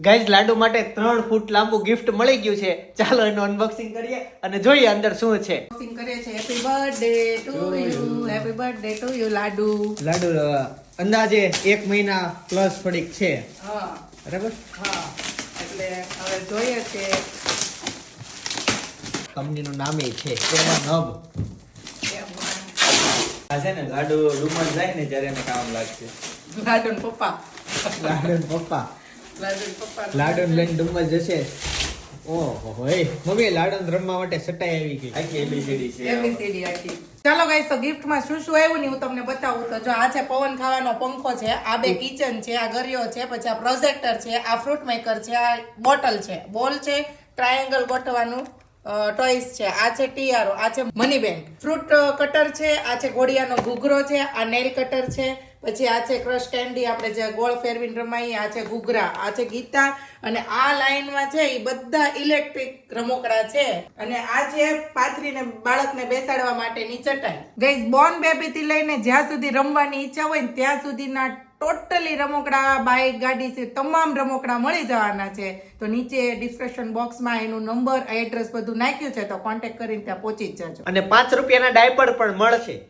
Guys લાડુ માટે 3 ફૂટ લાંબુ gift મળી ગયું છે. ચાલો એનું અનબોક્સિંગ કરીએ અને જોઈએ અંદર શું છે. અનબોક્સિંગ કરીએ છે. Happy birthday to you, happy birthday to you Laddu. Laddu અંદાજે 1 મહિના પ્લસ થોડીક છે. હા બરાબર. હા, એટલે હવે જોઈએ કે કંપનીનું નામ એ છે એમાં નબ. આ છે ને લાડુ ડુમસ જાય ને ત્યારે એને કામ લાગશે. લાડુ ને પપ્પા, લાડુ પપ્પા લાડુ ને પપ્પા, લાડુ લઈને ડુમ્મસ જશે. ઓહો હોય મમ્મી લાડુ રમવા માટે સટાઈ આવી ગઈ. આખી એબીસીડી છે. ABCD આખી. ચાલો ગાઈસ, તો ગિફ્ટમાં શું શું આવ્યું ને હું તમને બતાવું. તો જો આ છે પવન ખાવાનો પંખો છે, આ બે કિચન છે, આ ગરિયો છે, પછી આ પ્રોજેક્ટર છે, આ ફ્રૂટ મેકર છે, આ બોટલ છે, બોલ છે, ટ્રાયેંગલ ગોઠવાનું ટોયસ છે, આ છે ટીઆરઓ, આ છે મની બેંક, ફ્રૂટ કટર છે, આ છે ઘોડિયાનો ઘૂઘરો છે, આ નેલ કટર છે, પછી આ છે ક્રશ કેન્ડી, આપણે જે ગોળ ફેરવીને રમાઈએ, આ છે ઘૂઘરા, આ છે ગીતા, અને આ લાઈનમાં છે એ બધા ઇલેક્ટ્રિક રમકડા છે, અને આ છે પાથરીને બાળકને બેસાડવા માટેની ચટાઈ. ગાઈસ, બોર્ન બેબી થી લઈને જ્યાં સુધી રમવાની ઈચ્છા હોય ને ત્યાં સુધીના ટોટલી રમકડા, બાઇક, ગાડી છે, તમામ રમકડા મળી જવાના છે. તો નીચે ડિસ્ક્રિપ્શન બોક્સમાં એનું નંબર, એડ્રેસ બધું નાખ્યું છે, તો કોન્ટેક્ટ કરીને ત્યાં પહોંચી જ જજો. અને 5 રૂપિયાના ડાયપર પણ મળશે.